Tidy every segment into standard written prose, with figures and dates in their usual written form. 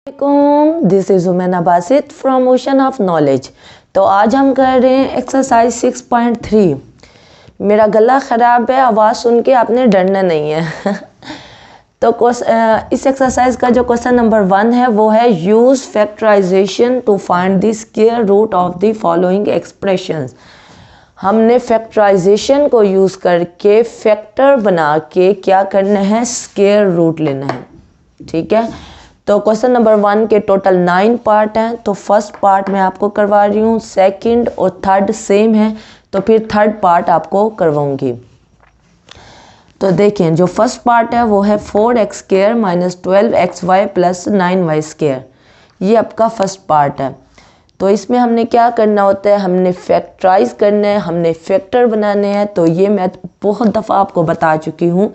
This is Umaina Basit from ocean of knowledge. तो आज हम कर रहे हैं एक्सरसाइज 6.3। मेरा गला ख़राब है, आवाज़ सुन के आपने डरना नहीं है। तो इस एक्सरसाइज का जो क्वेश्चन नंबर 1 है वो है use factorisation to find the square root of the following expressions. हमने फैक्टराइजेशन को यूज़ करके फैक्टर बना के क्या करना है, स्क्वायर रूट लेना है। ठीक है, तो क्वेश्चन नंबर 1 के टोटल 9 पार्ट हैं। तो फर्स्ट पार्ट मैं आपको करवा रही हूँ, सेकंड और थर्ड सेम है, तो फिर थर्ड पार्ट आपको करवाऊंगी। तो देखें, जो फर्स्ट पार्ट है वो है 4x² - 12xy + 9y²। ये आपका फर्स्ट पार्ट है। तो इसमें हमने क्या करना होता है, हमने फैक्टराइज करना है, हमने फैक्टर बनाने हैं। तो ये मैं बहुत दफ़ा आपको बता चुकी हूँ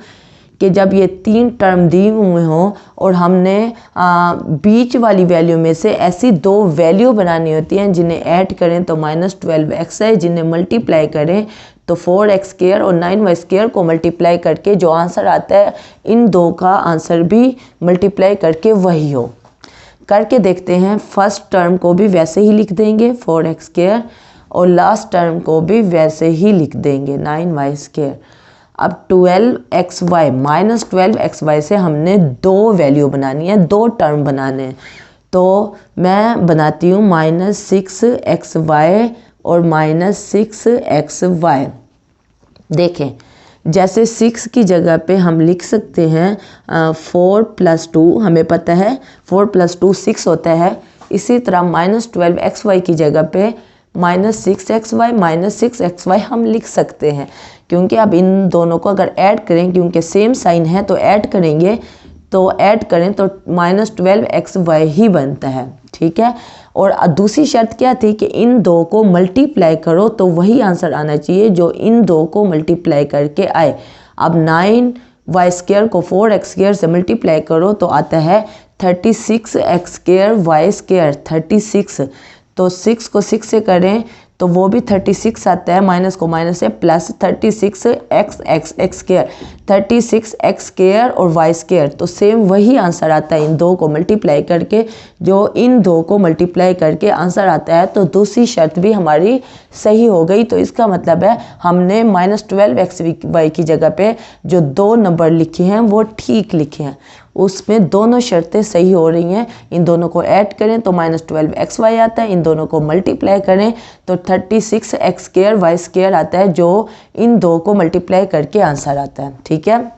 कि जब ये 3 टर्म दी हुए हों और हमने बीच वाली वैल्यू में से ऐसी 2 वैल्यू बनानी होती हैं, जिन्हें ऐड करें तो -12x है, जिन्हें मल्टीप्लाई करें तो 4x² और 9y² को मल्टीप्लाई करके जो आंसर आता है, इन 2 का आंसर भी मल्टीप्लाई करके वही हो। करके देखते हैं। फर्स्ट टर्म को भी वैसे ही लिख देंगे 4x² और लास्ट टर्म को भी वैसे ही लिख देंगे 9y²। अब 12xy - 12xy से हमने 2 वैल्यू बनानी है, 2 टर्म बनाने हैं। तो मैं बनाती हूँ -6xy और -6xy। देखें, जैसे 6 की जगह पे हम लिख सकते हैं 4 + 2, हमें पता है 4 + 2 6 होता है। इसी तरह -12xy की जगह पे -6xy - 6xy हम लिख सकते हैं, क्योंकि अब इन दोनों को अगर ऐड करें, क्योंकि सेम साइन है तो ऐड करेंगे, तो ऐड करें तो -12xy ही बनता है। ठीक है, और दूसरी शर्त क्या थी कि इन 2 को मल्टीप्लाई करो तो वही आंसर आना चाहिए जो इन 2 को मल्टीप्लाई करके आए। अब 9y² को 4x² से मल्टीप्लाई करो तो आता है 36x² y², 36। तो 6 को 6 से करें तो वो भी 36 आता है, माइनस को माइनस से प्लस 36x² 36x² और y²। तो सेम वही आंसर आता है इन 2 को मल्टीप्लाई करके, जो इन 2 को मल्टीप्लाई करके आंसर आता है। तो दूसरी शर्त भी हमारी सही हो गई। तो इसका मतलब है हमने -12xy की जगह पे जो 2 नंबर लिखे हैं वो ठीक लिखे हैं, उसमें दोनों शर्तें सही हो रही हैं। इन दोनों को ऐड करें तो -12xy आता है, इन दोनों को मल्टीप्लाई करें तो 36x² y² आता है, जो इन 2 को मल्टीप्लाई करके आंसर आता है। ठीक है,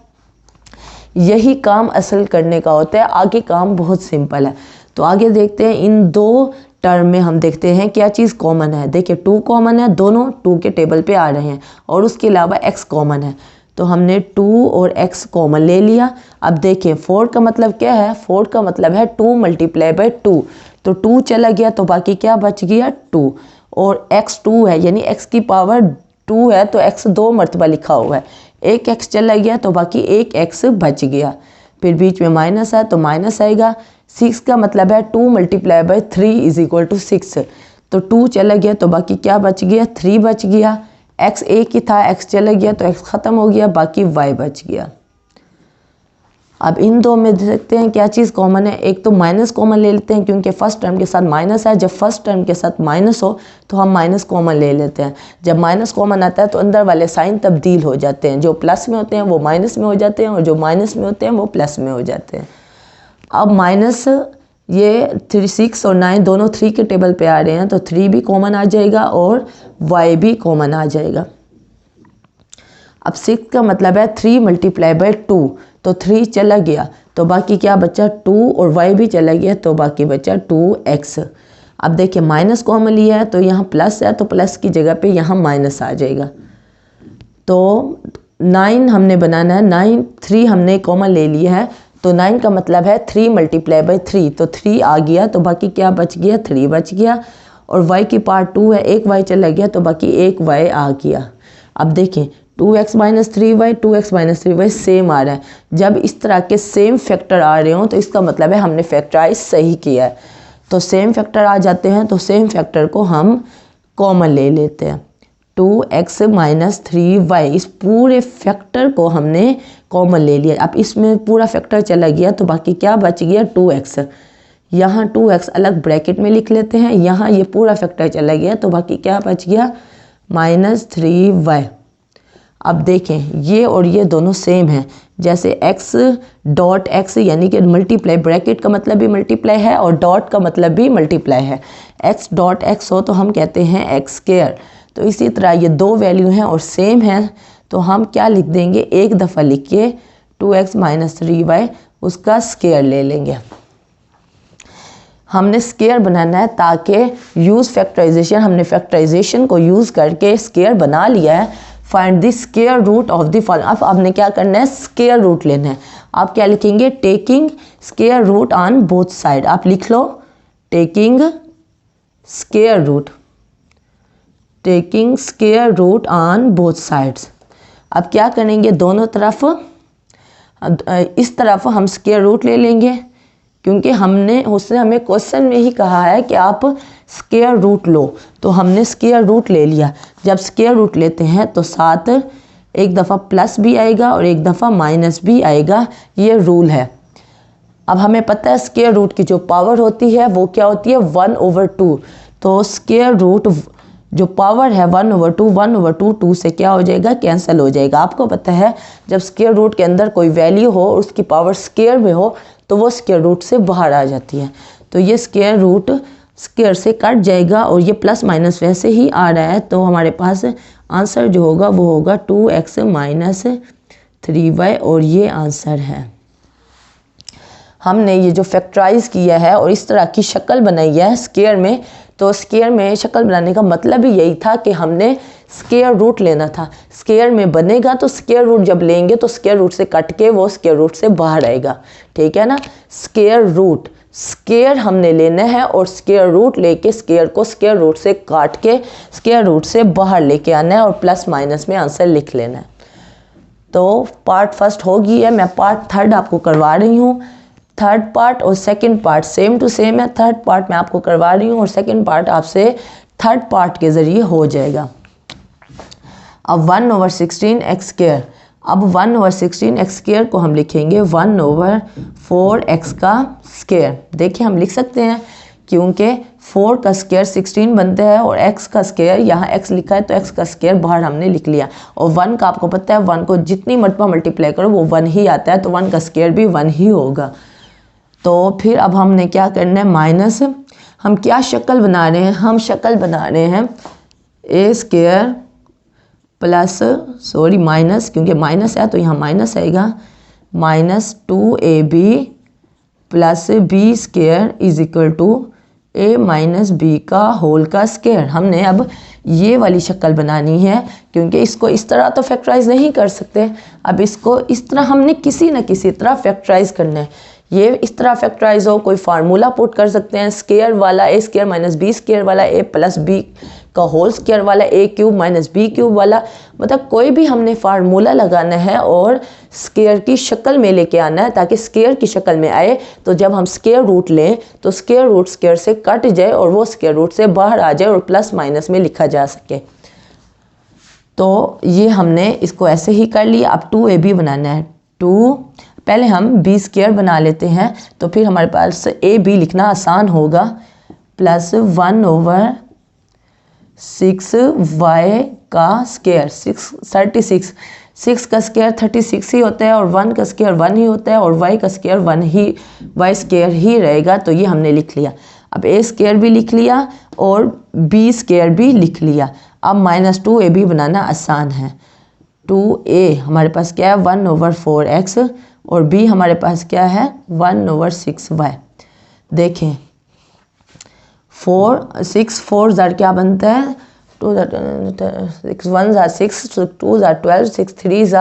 यही काम असल करने का होता है। आगे काम बहुत सिंपल है। तो आगे देखते हैं, इन 2 टर्म में हम देखते हैं क्या चीज़ कॉमन है। देखिए 2 कॉमन है, दोनों 2 के टेबल पे आ रहे हैं, और उसके अलावा x कॉमन है। तो हमने 2 और x कॉमन ले लिया। अब देखें 4 का मतलब क्या है, 4 का मतलब है 2 × 2। तो 2 चला गया तो बाकी क्या बच गया, 2। और x 2 है, यानी x की पावर 2 है, तो x 2 मरतबा लिखा हुआ है। एक x चला गया तो बाकी एक x बच गया। फिर बीच में माइनस है तो माइनस आएगा। 6 का मतलब है 2 × 3 = 6। तो 2 चला गया तो बाकी क्या बच गया, 3 बच गया। x एक ही था, x चला गया तो x ख़त्म हो गया, बाकी y बच गया। अब इन 2 में देखते हैं क्या चीज़ कॉमन है। एक तो माइनस कॉमन ले लेते हैं, क्योंकि फर्स्ट टर्म के साथ माइनस है। जब फर्स्ट टर्म के साथ माइनस हो तो हम माइनस कॉमन ले लेते हैं। जब माइनस कॉमन आता है तो अंदर वाले साइन तब्दील हो जाते हैं, जो प्लस में होते हैं वो माइनस में हो जाते हैं, और जो माइनस में होते हैं वो प्लस में हो जाते हैं। अब माइनस ये 6 और 9 दोनों 3 के टेबल पे आ रहे हैं, तो 3 भी कॉमन आ जाएगा और y भी कॉमन आ जाएगा। अब 6 का मतलब है 3 × 2, तो 3 चला गया तो बाकी क्या बचा, 2, और y भी चला गया तो बाकी बचा 2x। अब देखिए माइनस कॉमन लिया है तो यहाँ प्लस है, तो प्लस की जगह पे यहाँ माइनस आ जाएगा। तो 9 हमने बनाना है, 3 हमने कॉमन ले लिया है, तो 9 का मतलब है 3 × 3। तो 3 आ गया तो बाकी क्या बच गया, 3 बच गया। और y की पार्ट 2 है, एक y चला गया तो बाकी एक y आ गया। अब देखें 2x - 3y 2x - 3y same आ रहा है। जब इस तरह के सेम फैक्टर आ रहे हों तो इसका मतलब है हमने फैक्टराइज सही किया है। तो सेम फैक्टर आ जाते हैं तो सेम फैक्टर को हम कॉमन ले लेते हैं। 2x - 3y, इस पूरे फैक्टर को हमने कॉमन ले लिया। अब इसमें पूरा फैक्टर चला गया तो बाकी क्या बच गया, 2x। यहाँ 2x अलग ब्रैकेट में लिख लेते हैं, यहाँ ये पूरा फैक्टर चला गया तो बाकी क्या बच गया -3y। अब देखें ये और ये दोनों सेम हैं, जैसे x डॉट x यानी कि मल्टीप्लाई, ब्रैकेट का मतलब भी मल्टीप्लाई है और डॉट का मतलब भी मल्टीप्लाई है। x डॉट x हो तो हम कहते हैं x स्क्वायर। तो इसी तरह ये दो वैल्यू हैं और सेम हैं तो हम क्या लिख देंगे, एक दफ़ा लिख के 2x - 3y उसका स्क्वायर ले लेंगे। हमने स्क्वायर बनाना है ताकि यूज़ फैक्टराइजेशन, हमने फैक्टराइजेशन को यूज़ करके स्क्वायर बना लिया है। Find the square root of the following. अब आपने क्या करना है, स्क्वायर रूट लेना है। आप क्या लिखेंगे, taking square root on both side. आप लिख लो taking square root, taking square root on both sides. अब क्या करेंगे, दोनों तरफ इस तरफ हम स्क्वायर रूट ले लेंगे क्योंकि उसने हमें क्वेश्चन में ही कहा है कि आप स्क्वायर रूट लो, तो हमने स्क्वायर रूट ले लिया। जब स्क्वायर रूट लेते हैं तो साथ एक दफ़ा प्लस भी आएगा और एक दफ़ा माइनस भी आएगा, ये रूल है। अब हमें पता है स्क्वायर रूट की जो पावर होती है वो क्या होती है, 1/2। तो स्क्वायर रूट जो पावर है 1/2, 1/2 2 से क्या हो जाएगा, कैंसिल हो जाएगा। आपको पता है जब स्क्वायर रूट के अंदर कोई वैल्यू हो उसकी पावर स्क्वायर में हो तो वो स्क्वायर रूट से बाहर आ जाती है। तो ये स्क्वायर रूट स्क्वायर से कट जाएगा और ये प्लस माइनस वैसे ही आ रहा है, तो हमारे पास आंसर जो होगा वो होगा 2x - 3y और ये आंसर है। हमने ये जो फैक्टराइज किया है और इस तरह की शक्ल बनाई है स्क्वायर में, तो स्क्वायर में शक्ल बनाने का मतलब ही यही था कि हमने स्क्वायर रूट लेना था। स्क्वायर में बनेगा तो स्क्वायर रूट जब लेंगे तो स्क्वायर रूट से कट के वो स्क्वायर रूट से बाहर आएगा, ठीक है ना। स्क्वायर रूट, स्क्वायर हमने लेना है और स्क्वायर रूट लेके स्क्वायर को स्क्वायर रूट से काट के स्क्वायर रूट से बाहर लेके आना है और प्लस माइनस में आंसर लिख लेना है। तो पार्ट फर्स्ट हो गई है, मैं पार्ट थर्ड आपको करवा रही हूँ। थर्ड पार्ट और second part same to same है। थर्ड पार्ट मैं आपको करवा रही हूँ और सेकंड पार्ट आपसे थर्ड पार्ट के ज़रिए हो जाएगा। अब 1/16 x स्क्वायर, अब 1/16 x स्क्वायर को हम लिखेंगे 1/4 x का स्क्वायर। देखिए हम लिख सकते हैं क्योंकि 4 का स्क्वायर 16 बनता है और x का स्क्वायर, यहाँ x लिखा है तो x का स्क्वायर बाहर हमने लिख लिया। और 1 का आपको पता है 1 को जितनी मरतबा मल्टीप्लाई करो वो 1 ही आता है, तो 1 का स्क्वायर भी 1 ही होगा। तो फिर अब हमने क्या करना है, माइनस, हम क्या शक्ल बना रहे हैं, हम शक्ल बना रहे हैं ए स्क्वायर प्लस माइनस, क्योंकि माइनस है तो यहाँ माइनस आएगा, -2ab plus b square is equal to a - b का होल का स्क्वायर। हमने अब ये वाली शक्ल बनानी है क्योंकि इसको इस तरह तो फैक्टराइज नहीं कर सकते। अब इसको इस तरह हमने किसी न किसी तरह फैक्टराइज करना है। ये इस तरह फैक्टराइज हो, कोई फार्मूला पुट कर सकते हैं, स्क्वायर वाला a स्क्वायर - b स्क्वायर वाला a प्लस b का होल स्क्वायर वाला a³ - b³ वाला, मतलब कोई भी हमने फार्मूला लगाना है और स्क्वायर की शक्ल में लेके आना है ताकि स्क्वायर की शक्ल में आए। तो जब हम स्क्वायर रूट लें तो स्क्वायर रूट स्क्वायर से कट जाए और वो स्क्वायर रूट से बाहर आ जाए और प्लस माइनस में लिखा जा सके। तो ये हमने इसको ऐसे ही कर लिया। अब 2ab बनाना है। पहले हम b स्क्वायर बना लेते हैं तो फिर हमारे पास ab लिखना आसान होगा, प्लस 1/6y का स्क्वायर 36, 6 का स्क्वायर 36 ही होता है और 1 का स्क्वायर 1 ही होता है और y का स्क्वायर y स्क्वायर ही रहेगा। तो ये हमने लिख लिया। अब a स्क्वायर भी लिख लिया और b स्क्वायर भी लिख लिया। अब -2ab बनाना आसान है। 2a हमारे पास क्या है 1/4x और b हमारे पास क्या है 1/6y। देखें 6 4 क्या बनता है 2 6 1 6 2 12 6 3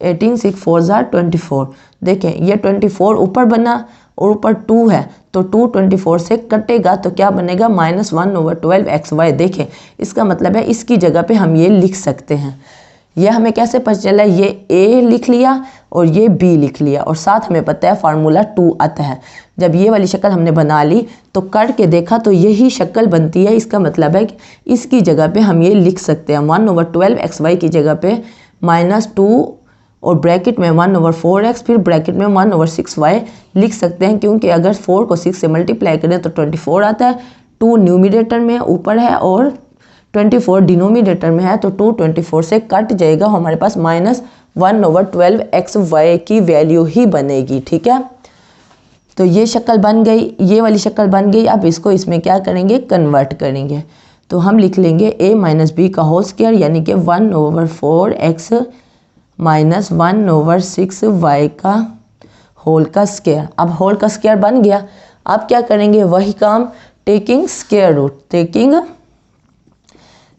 18 6 4 24। देखें ये 24 ऊपर बना और ऊपर 2 है तो 2 24 से कटेगा तो क्या बनेगा -1/12xy। देखें इसका मतलब है इसकी जगह पे हम ये लिख सकते हैं। ये हमें कैसे पता चला, ये a लिख लिया और ये b लिख लिया और साथ हमें पता है फार्मूला 2 आता है। जब ये वाली शक्ल हमने बना ली तो कर के देखा तो यही शक्ल बनती है। इसका मतलब है कि इसकी जगह पे हम ये लिख सकते हैं 1/12xy की जगह पे -2 और ब्रैकेट में 1/4x, फिर ब्रैकेट में 1/6y लिख सकते हैं, क्योंकि अगर 4 को 6 से मल्टीप्लाई करें तो 24 आता है। 2 न्यूमिनेटर में ऊपर है और 24 डिनोमिनेटर में है, तो 2 24 से कट जाएगा, हमारे पास -1/12xy की वैल्यू ही बनेगी। ठीक है, तो ये शक्ल बन गई, ये वाली शक्ल बन गई। अब इसको इसमें क्या करेंगे, कन्वर्ट करेंगे। तो हम लिख लेंगे a - b का होल स्क्वायर, यानी कि 1/4x - 1/6y का होल का स्क्वायर। अब होल का स्क्वायर बन गया। अब क्या करेंगे, वही काम, taking square root. Taking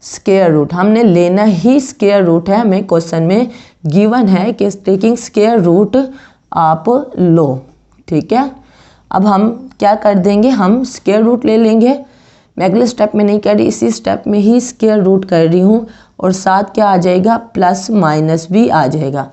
square root हमने लेना ही स्क्वायर रूट है, हमें क्वेश्चन में गिवन है कि टेकिंग स्क्वायर रूट आप लो। ठीक है, अब हम क्या कर देंगे, हम स्क्वायर रूट ले लेंगे। मैं अगले स्टेप में नहीं कर रही, इसी स्टेप में ही स्क्वायर रूट कर रही हूँ, और साथ क्या आ जाएगा, प्लस माइनस भी आ जाएगा।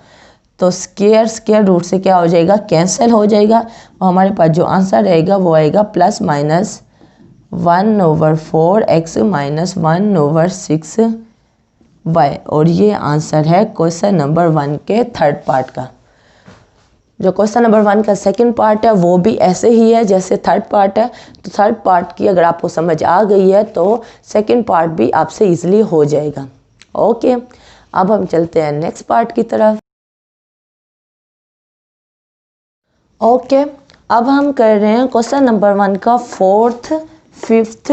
तो स्क्वायर रूट से क्या हो जाएगा, कैंसिल हो जाएगा, और हमारे पास जो आंसर रहेगा वो आएगा +(-1/4x - 1/6y), और ये आंसर है क्वेश्चन नंबर 1 के थर्ड पार्ट का। जो क्वेश्चन नंबर 1 का सेकंड पार्ट है वो भी ऐसे ही है जैसे थर्ड पार्ट है। तो थर्ड पार्ट की अगर आपको समझ आ गई है तो सेकंड पार्ट भी आपसे इजीली हो जाएगा। ओके, अब हम चलते हैं नेक्स्ट पार्ट की तरफ। ओके, अब हम कर रहे हैं क्वेश्चन नंबर 1 का 4th, 5th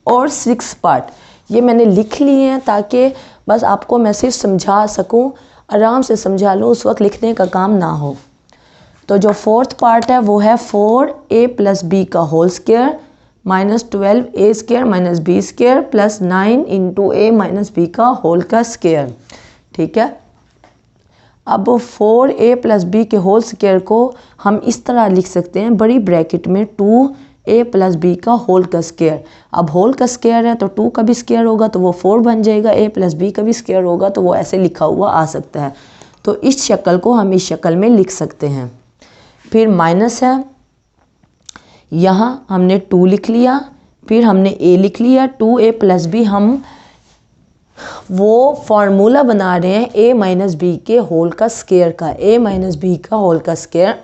और 6th पार्ट। ये मैंने लिख लिए हैं ताकि बस आपको मैं सिर्फ समझा सकूं, आराम से समझा लूँ, उस वक्त लिखने का काम ना हो। तो जो 4th पार्ट है वो है 4a + b का whole square -12a² - b² + 9 × a - b का होल का स्क्वायर। ठीक है, अब 4a + b के होल स्क्वायर को हम इस तरह लिख सकते हैं, बड़ी ब्रैकेट में 2a + b का होल का स्क्वायर। अब होल का स्क्वायर है तो 2 का भी स्क्वायर होगा तो वो 4 बन जाएगा, a + b का भी स्क्वायर होगा तो वो ऐसे लिखा हुआ आ सकता है। तो इस शक्ल को हम इस शक्ल में लिख सकते हैं। फिर माइनस है, यहाँ हमने 2 लिख लिया, फिर हमने a लिख लिया, 2a + b हम वो फार्मूला बना रहे हैं a - b के होल का स्क्वायर का। a - b का होल का स्क्वायर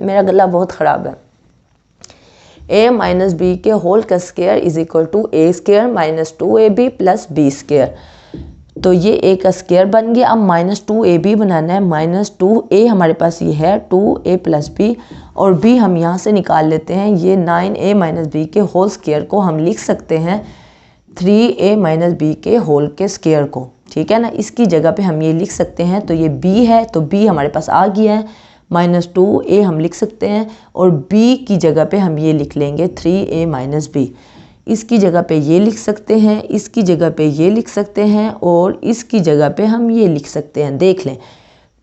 मेरा गला बहुत ख़राब है। a - b के होल का स्क्वायर = a² - 2ab + b²। तो ये a का स्क्वायर बन गया। अब -2ab बनाना है। -2a हमारे पास ये है 2a + b, और b हम यहाँ से निकाल लेते हैं। ये 9a - b के होल स्क्वायर को हम लिख सकते हैं 3a - b के होल के स्क्वायर को। ठीक है ना, इसकी जगह पे हम ये लिख सकते हैं। तो ये b है तो b हमारे पास आ गया है, -2a हम लिख सकते हैं, और b की जगह पे हम ये लिख लेंगे 3a - b। इसकी जगह पे ये लिख सकते हैं, इसकी जगह पे ये लिख सकते हैं, और इसकी जगह पे हम ये लिख सकते हैं। देख लें,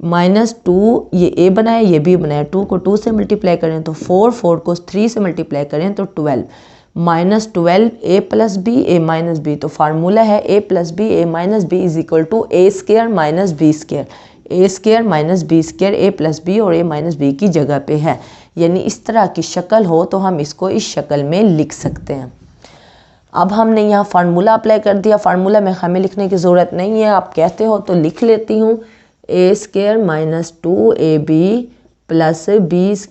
-2 ये a बनाया, ये b बनाया, 2 को 2 से मल्टीप्लाई करें तो 4, 4 को 3 से मल्टीप्लाई करें तो 12, -12a + b a - b। तो फार्मूला है a + b a - b = a² - b², a² - b² a + b और a - b की जगह पे है। यानी इस तरह की शक्ल हो तो हम इसको इस शक्ल में लिख सकते हैं। अब हमने यहाँ फार्मूला अप्लाई कर दिया। फार्मूला में हमें लिखने की ज़रूरत नहीं है, आप कहते हो तो लिख लेती हूँ। a² - 2ab + b² =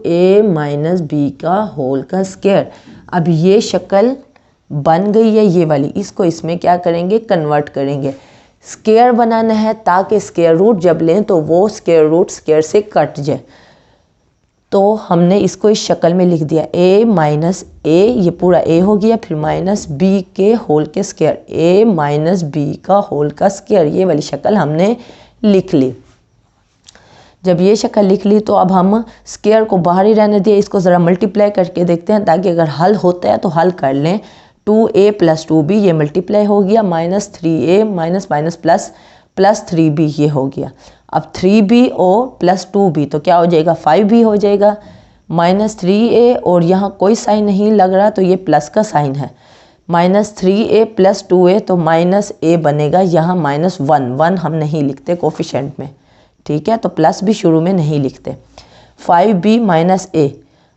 a - b का होल का स्क्वायर। अब ये शक्ल बन गई है ये वाली, इसको इसमें क्या करेंगे, कन्वर्ट करेंगे। स्क्वायर बनाना है ताकि स्क्वायर रूट जब लें तो वो स्क्वायर रूट स्क्वायर से कट जाए। तो हमने इसको इस शक्ल में लिख दिया a - a, ये पूरा a हो गया, फिर -b के होल के स्क्वायर, a - b का होल का स्क्वायर। ये वाली शक्ल हमने लिख ली। जब ये शक्ल लिख ली तो अब हम स्क्वायर को बाहर ही रहने दिए, इसको ज़रा मल्टीप्लाई करके देखते हैं ताकि अगर हल होता है तो हल कर लें। 2a + 2b ये मल्टीप्लाई हो गया, -3a प्लस 3b ये हो गया। अब 3b और +2b तो क्या हो जाएगा, 5b हो जाएगा। -3a और यहाँ कोई साइन नहीं लग रहा तो ये प्लस का साइन है। -3a + 2a तो -a बनेगा, यहाँ -1 हम नहीं लिखते कोफिशेंट में। ठीक है, तो प्लस भी शुरू में नहीं लिखते। 5b - a,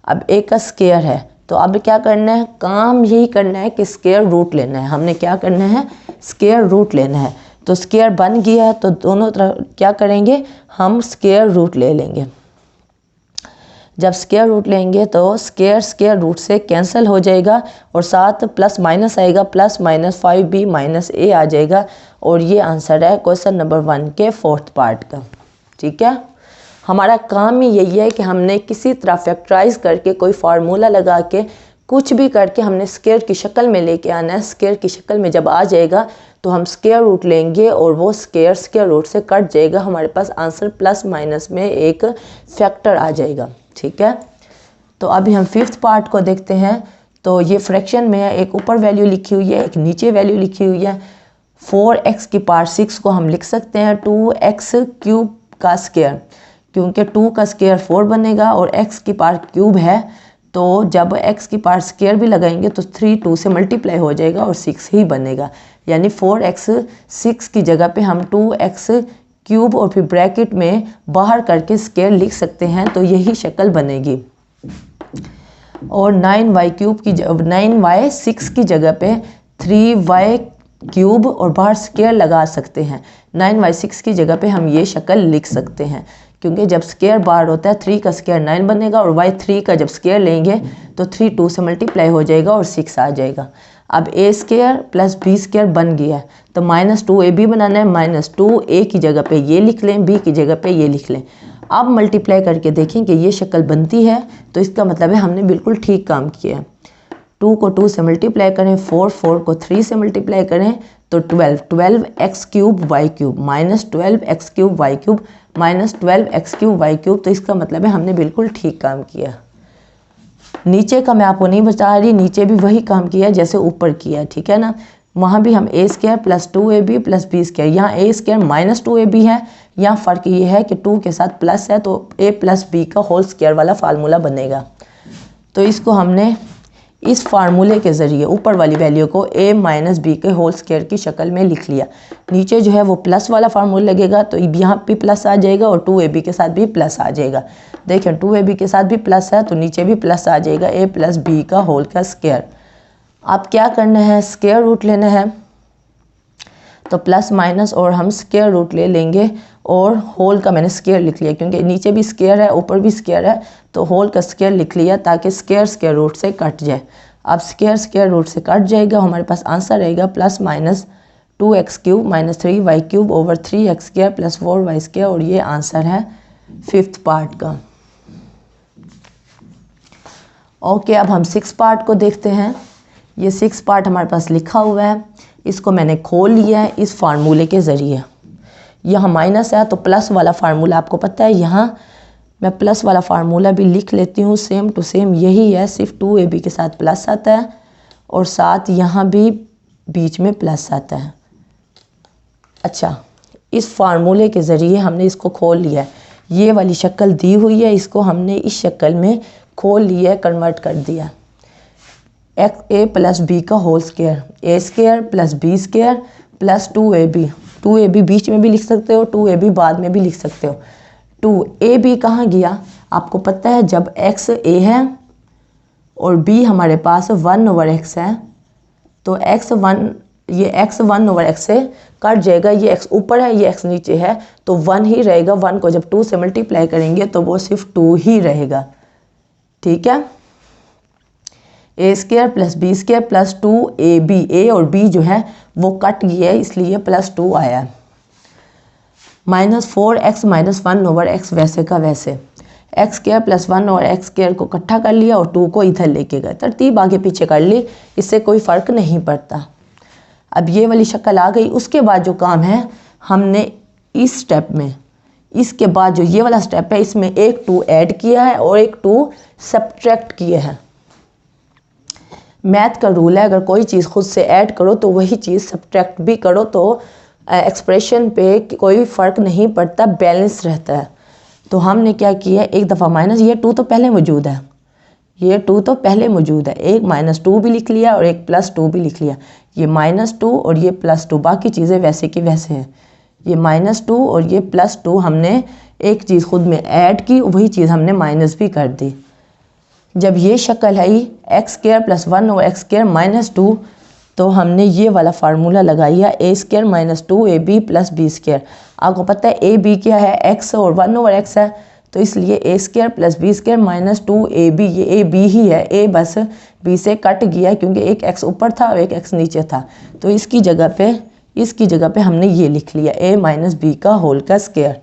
अब a का स्क्वायर है तो अब क्या करना है, काम यही करना है कि स्क्वायर रूट लेना है। हमने क्या करना है, स्क्वायर रूट लेना है। तो स्क्वायर बन गया है, तो दोनों तरफ क्या करेंगे, हम स्क्वायर रूट ले लेंगे। जब स्क्वायर रूट लेंगे तो स्क्वायर रूट से कैंसिल हो जाएगा और साथ प्लस माइनस आएगा, plus minus 5b minus a आ जाएगा। और ये आंसर है क्वेश्चन नंबर 1 के 4th पार्ट का। ठीक है, हमारा काम ही यही है कि हमने किसी तरह फैक्टराइज करके कोई फार्मूला लगा के कुछ भी करके हमने स्क्वायर की शक्ल में लेके आना है। स्क्वायर की शक्ल में जब आ जाएगा तो हम स्क्वायर रूट लेंगे और वो स्क्वायर रूट से कट जाएगा, हमारे पास आंसर प्लस माइनस में एक फैक्टर आ जाएगा। ठीक है, तो अभी हम 5th पार्ट को देखते हैं। तो ये फ्रैक्शन में है, एक ऊपर वैल्यू लिखी हुई है, एक नीचे वैल्यू लिखी हुई है। 4x की पावर 6 को हम लिख सकते हैं 2x क्यूब का स्क्वायर, क्योंकि 2 का स्क्वायर 4 बनेगा और x की पावर क्यूब है, तो जब x की पावर स्क्वायर भी लगाएंगे तो 3 2 से मल्टीप्लाई हो जाएगा और 6 ही बनेगा। यानी 4x 6 की जगह पे हम 2x क्यूब और फिर ब्रैकेट में बाहर करके स्क्वायर लिख सकते हैं, तो यही शक्ल बनेगी। और 9y क्यूब की 9y 6 की जगह पे 3y क्यूब और बाहर स्क्वायर लगा सकते हैं। 9y 6 की जगह पे हम ये शक्ल लिख सकते हैं, क्योंकि जब स्क्वायर बाहर होता है 3 का स्क्वायर 9 बनेगा और y 3 का जब स्क्वायर लेंगे तो 3 2 से मल्टीप्लाई हो जाएगा और 6 आ जाएगा। अब a square plus b square बन गया है, तो -2ab बनाना है। -2a की जगह पे ये लिख लें, b की जगह पे ये लिख लें। अब मल्टीप्लाई करके देखें कि ये शक्ल बनती है, तो इसका मतलब है हमने बिल्कुल ठीक काम किया है। 2 को 2 से मल्टीप्लाई करें, 4 को 3 से मल्टीप्लाई करें तो 12x cube y cube minus 12x cube y cube minus 12x cube y cube. तो इसका मतलब है हमने बिल्कुल ठीक काम किया। नीचे का मैं आपको नहीं बता रही, नीचे भी वही काम किया जैसे ऊपर किया। ठीक है ना, वहाँ भी हम a square plus 2ab plus b square, यहाँ a स्क्वायर माइनस 2ab है। यहाँ फ़र्क ये है कि 2 के साथ प्लस है, तो a प्लस b का होल स्क्वायर वाला फार्मूला बनेगा। तो इसको हमने इस फार्मूले के ज़रिए ऊपर वाली वैल्यू को a माइनस बी के होल स्क्वायर की शक्ल में लिख लिया। नीचे जो है वो प्लस वाला फार्मूला लगेगा, तो यहाँ भी प्लस आ जाएगा और 2ab के साथ भी प्लस आ जाएगा। देखें 2ab के साथ भी प्लस है तो नीचे भी प्लस आ जाएगा, a प्लस बी का होल का स्क्वायर। अब क्या करना है, स्क्वायर रूट लेना है, तो प्लस माइनस और हम स्क्वायर रूट ले लेंगे और होल का मैंने स्क्वायर लिख लिया, क्योंकि नीचे भी स्क्वायर है ऊपर भी स्क्वायर है, तो होल का स्क्वायर लिख लिया ताकि स्क्वायर रूट से कट जाए। अब स्क्वायर रूट से कट जाएगा, हमारे पास आंसर रहेगा plus minus 2x cube minus 3y cube over 3x square plus 4y square. और ये आंसर है 5th पार्ट का। ओके, अब हम 6th पार्ट को देखते हैं। ये 6th पार्ट हमारे पास लिखा हुआ है, इसको मैंने खोल लिया है इस फार्मूले के ज़रिए। यहाँ माइनस है तो प्लस वाला फार्मूला आपको पता है, यहाँ मैं प्लस वाला फार्मूला भी लिख लेती हूँ। सेम टू सेम यही है, सिर्फ 2ab के साथ प्लस आता है और साथ यहाँ भी बीच में प्लस आता है। अच्छा, इस फार्मूले के ज़रिए हमने इसको खोल लिया है। ये वाली शक्ल दी हुई है, इसको हमने इस शक्ल में खोल लिया है, कन्वर्ट कर दिया। a प्लस बी का whole square, a square plus b square plus 2ab बीच में भी लिख सकते हो, 2ab बाद में भी लिख सकते हो। 2ab कहाँ गया आपको पता है, जब x a है और b हमारे पास 1/x है, तो ये x 1/x से कट जाएगा। ये x ऊपर है, ये x नीचे है, तो 1 ही रहेगा। 1 को जब 2 से मल्टीप्लाई करेंगे तो वो सिर्फ 2 ही रहेगा। ठीक है, a square plus b square plus 2ab, a और b जो है वो कट गया है इसलिए प्लस 2 आया है। -4x माइनस 1/x वैसे का वैसे, x square plus 1/x square को इकट्ठा कर लिया और 2 को इधर लेके गए। तरतीब आगे पीछे कर ली, इससे कोई फ़र्क नहीं पड़ता। अब ये वाली शक्ल आ गई। उसके बाद जो काम है, हमने इस स्टेप में, इसके बाद जो ये वाला स्टेप है, इसमें एक 2 ऐड किया है और एक 2 सब्ट्रैक्ट किया है। मैथ का रूल है, अगर कोई चीज़ खुद से ऐड करो तो वही चीज़ सब्ट्रैक्ट भी करो, तो एक्सप्रेशन पे कोई फ़र्क नहीं पड़ता, बैलेंस रहता है। तो हमने क्या किया, एक दफ़ा माइनस, ये 2 तो पहले मौजूद है, ये 2 तो पहले मौजूद है, एक -2 भी लिख लिया और एक +2 भी लिख लिया। ये -2 और ये +2, बाकी चीज़ें वैसे की वैसे हैं। ये -2 और ये +2 हमने एक चीज़ खुद में ऐड की, वही चीज़ हमने माइनस भी कर दी। जब ये शक्ल है x square plus 1/x square -2, तो हमने ये वाला फार्मूला लगाया a² - 2ab + b²। आपको पता है a b क्या है, x और 1/x है, तो इसलिए a² + b² - 2ab, ये a b ही है, a बस b से कट गया क्योंकि एक x ऊपर था और एक x नीचे था, तो इसकी जगह पे हमने ये लिख लिया a - b का होल का स्क्वायर।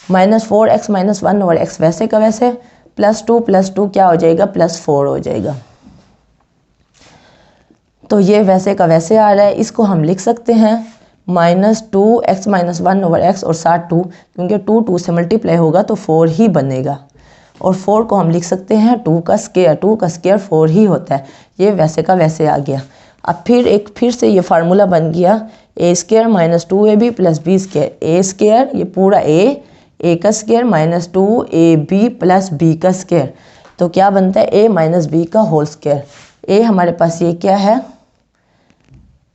-4x - 1/x वैसे का वैसे, +2 + 2 क्या हो जाएगा, +4 हो जाएगा। तो ये वैसे का वैसे आ रहा है, इसको हम लिख सकते हैं -2x - 1/x और साथ 2, क्योंकि 2 से मल्टीप्लाई होगा तो 4 ही बनेगा, और 4 को हम लिख सकते हैं 2 का स्क्वायर 4 ही होता है। ये वैसे का वैसे आ गया। अब फिर से ये फार्मूला बन गया a² - 2ab + b²। a² ये पूरा a का स्क्वायर -2ab + b का स्क्वायर, तो क्या बनता है a - b का होल स्क्वायर। a हमारे पास ये क्या है,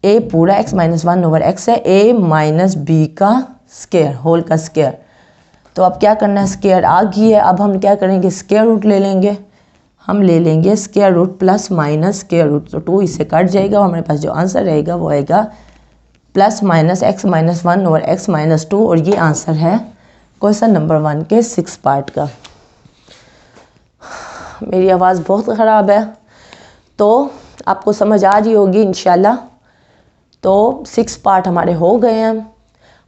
a पूरा x - 1/x है, a - b का स्क्वायर होल का स्क्वायर। तो अब क्या करना है, स्क्वायर आ गई है, अब हम क्या करेंगे, स्क्वायर रूट ले लेंगे। हम ले लेंगे square root plus minus square root, तो 2 इससे कट जाएगा, हमारे पास जो आंसर रहेगा वो आएगा +- x - 1/x - 2, और ये आंसर है क्वेश्चन नंबर 1 के 6 पार्ट का। मेरी आवाज़ बहुत ख़राब है, तो आपको समझ आ रही होगी इंशाल्लाह। तो 6 पार्ट हमारे हो गए हैं,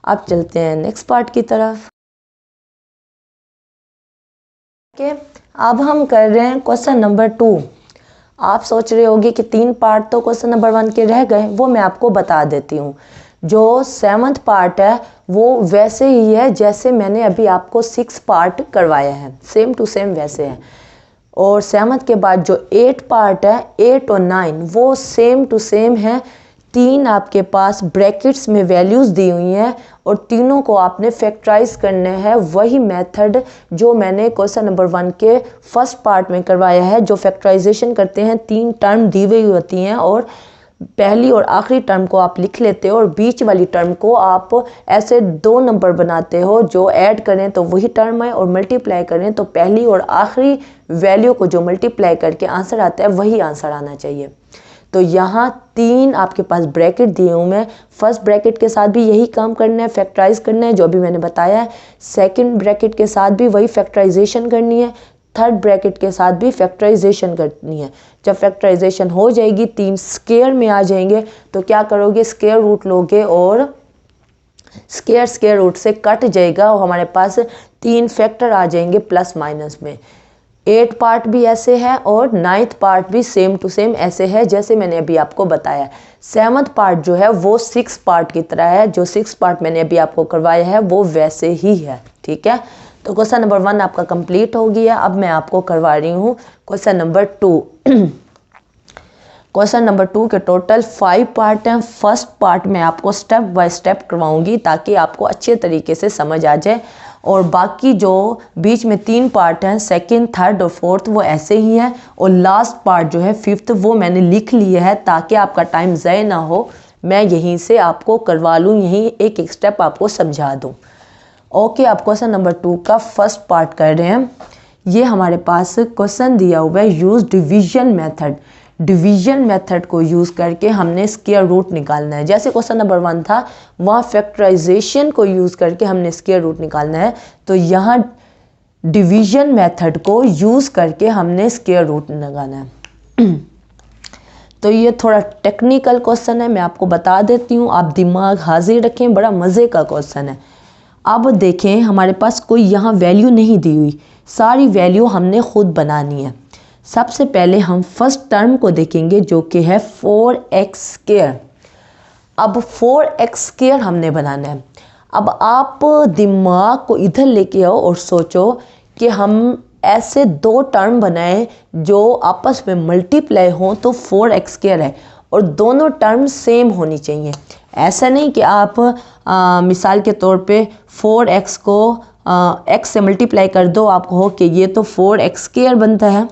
अब चलते हैं नेक्स्ट पार्ट की तरफ। अब हम कर रहे हैं क्वेश्चन नंबर 2। आप सोच रहे होंगे कि 3 पार्ट तो क्वेश्चन नंबर 1 के रह गए, वो मैं आपको बता देती हूँ। जो 7th पार्ट है वो वैसे ही है जैसे मैंने अभी आपको 6 पार्ट करवाया है, सेम टू सेम वैसे है। और 7th के बाद जो 8 पार्ट है, 8 और 9 वो सेम टू सेम है। 3 आपके पास ब्रैकेट्स में वैल्यूज़ दी हुई हैं और तीनों को आपने फैक्टराइज करने हैं, वही मेथड जो मैंने क्वेश्चन नंबर 1 के फर्स्ट पार्ट में करवाया है। जो फैक्टराइजेशन करते हैं, 3 टर्म दी हुई होती हैं और पहली और आखिरी टर्म को आप लिख लेते हो और बीच वाली टर्म को आप ऐसे 2 नंबर बनाते हो, जो ऐड करें तो वही टर्म है और मल्टीप्लाई करें तो पहली और आखिरी वैल्यू को जो मल्टीप्लाई करके आंसर आता है वही आंसर आना चाहिए। तो यहाँ 3 आपके पास ब्रैकेट दिए हुए हैं। फर्स्ट ब्रैकेट के साथ भी यही काम करना है, फैक्टराइज करना है जो भी मैंने बताया है। सेकंड ब्रैकेट के साथ भी वही फैक्टराइजेशन करनी है। थर्ड ब्रैकेट के साथ भी फैक्टराइजेशन करनी है। जब फैक्टराइजेशन हो जाएगी, 3 स्क्वायर में आ जाएंगे, तो क्या करोगे, स्क्वायर रूट लोगे और स्क्वायर रूट से कट जाएगा और हमारे पास 3 फैक्टर आ जाएंगे प्लस माइनस में। 8 पार्ट भी ऐसे है और 9th पार्ट भी सेम टू सेम ऐसे है जैसे मैंने अभी आपको बताया। 7th पार्ट जो है वो 6 पार्ट की तरह है, जो 6 पार्ट मैंने अभी आपको करवाया है वो वैसे ही है, ठीक है। तो क्वेश्चन नंबर 1 आपका कंप्लीट हो गया। अब मैं आपको करवा रही हूँ क्वेश्चन नंबर 2। क्वेश्चन नंबर 2 के टोटल 5 पार्ट हैं। फर्स्ट पार्ट में आपको स्टेप बाय स्टेप करवाऊंगी ताकि आपको अच्छे तरीके से समझ आ जाए, और बाकी जो बीच में 3 पार्ट हैं, सेकंड, थर्ड और फोर्थ, वो ऐसे ही हैं, और लास्ट पार्ट जो है 5th वो मैंने लिख लिया है ताकि आपका टाइम ज़ाया ना हो। मैं यहीं से आपको करवा लूँ, यहीं एक एक स्टेप आपको समझा दूँ। ओके, आप क्वेश्चन नंबर 2 का फर्स्ट पार्ट कर रहे हैं। ये हमारे पास क्वेश्चन दिया हुआ है, use division method. Division method को यूज़ करके हमने स्क्वायर रूट निकालना है। जैसे क्वेश्चन नंबर 1 था, वहाँ फैक्टराइजेशन को यूज़ करके हमने स्क्वायर रूट निकालना है, तो यहाँ डिवीजन मेथड को यूज़ करके हमने स्क्वायर रूट निकालना है। तो ये थोड़ा टेक्निकल क्वेश्चन है, मैं आपको बता देती हूँ, आप दिमाग हाजिर रखें, बड़ा मज़े का क्वेश्चन है। अब देखें, हमारे पास कोई यहाँ वैल्यू नहीं दी हुई, सारी वैल्यू हमने खुद बनानी है। सबसे पहले हम फर्स्ट टर्म को देखेंगे जो कि है 4x²। अब 4x² हमने बनाना है। अब आप दिमाग को इधर लेके आओ और सोचो कि हम ऐसे 2 टर्म बनाएं जो आपस में मल्टीप्लाई हो तो 4x² है, और दोनों टर्म सेम होनी चाहिए। ऐसा नहीं कि आप मिसाल के तौर पे 4x को x से मल्टीप्लाई कर दो, आपको हो कि ये तो 4x² बनता है,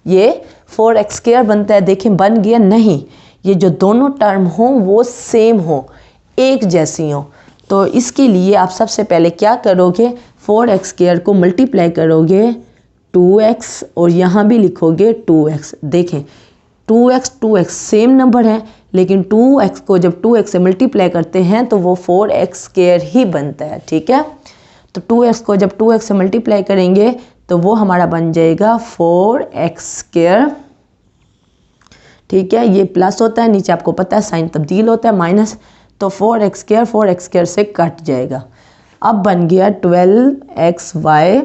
ये 4x² बनता है, देखें बन गया। नहीं, ये जो दोनों टर्म हो वो सेम हो, एक जैसी हो। तो इसके लिए आप सबसे पहले क्या करोगे, 4x² को मल्टीप्लाई करोगे 2x और यहाँ भी लिखोगे 2x। देखें 2x सेम नंबर है, लेकिन 2x को जब 2x से मल्टीप्लाई करते हैं तो वो 4x² ही बनता है। ठीक है, तो 2x को जब 2x से मल्टीप्लाई करेंगे तो वो हमारा बन जाएगा 4x²। ठीक है, ये प्लस होता है, नीचे आपको पता है साइन तब्दील होता है माइनस, तो 4x² से कट जाएगा। अब बन गया 12xy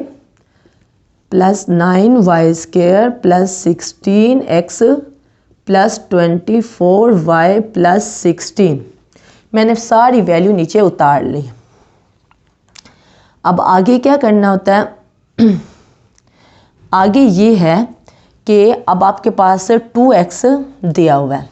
plus 9y² plus 16x plus 24y plus 16। मैंने सारी वैल्यू नीचे उतार ली। अब आगे क्या करना होता है आगे ये है कि अब आपके पास 2x दिया हुआ है।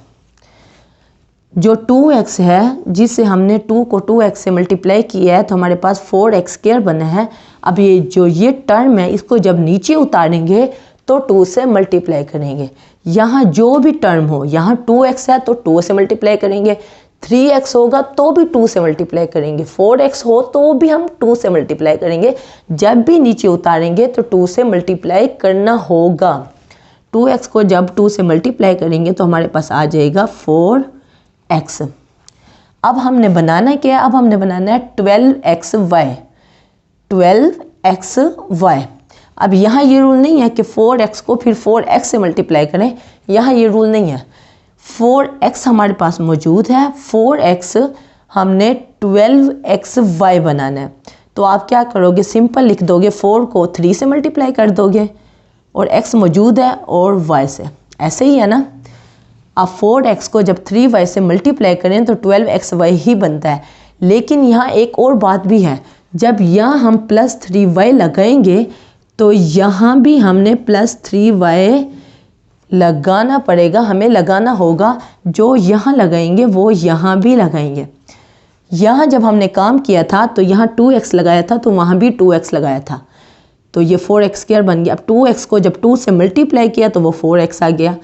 जो 2x है जिससे हमने 2 को 2x से मल्टीप्लाई किया है तो हमारे पास 4x² बना है। अब ये टर्म है इसको जब नीचे उतारेंगे तो 2 से मल्टीप्लाई करेंगे। यहाँ जो भी टर्म हो, यहाँ 2x है तो 2 से मल्टीप्लाई करेंगे, 3x होगा तो भी 2 से मल्टीप्लाई करेंगे, 4x हो तो भी हम 2 से मल्टीप्लाई करेंगे। जब भी नीचे उतारेंगे तो 2 से मल्टीप्लाई करना होगा। 2x को जब 2 से मल्टीप्लाई करेंगे तो हमारे पास आ जाएगा 4x। अब हमने बनाना क्या है, अब हमने बनाना है 12xy। 12xy। अब यहाँ ये रूल नहीं है कि 4x को फिर 4x से मल्टीप्लाई करें, यहाँ ये रूल नहीं है। 4x हमारे पास मौजूद है, 4x हमने 12xy बनाना है। तो आप क्या करोगे, सिंपल लिख दोगे, 4 को 3 से मल्टीप्लाई कर दोगे और x मौजूद है और y से, ऐसे ही है ना। अब 4x को जब 3y से मल्टीप्लाई करें तो 12xy ही बनता है। लेकिन यहाँ एक और बात भी है, जब यहाँ हम प्लस 3y लगाएंगे तो यहाँ भी हमने प्लस 3y लगाना पड़ेगा, हमें लगाना होगा। जो यहाँ लगाएंगे वो यहाँ भी लगाएंगे। यहाँ जब हमने काम किया था तो यहाँ 2x लगाया था तो वहाँ भी 2x लगाया था, तो ये 4x² बन गया। अब 2x को जब 2 से मल्टीप्लाई किया तो वो 4x आ गया।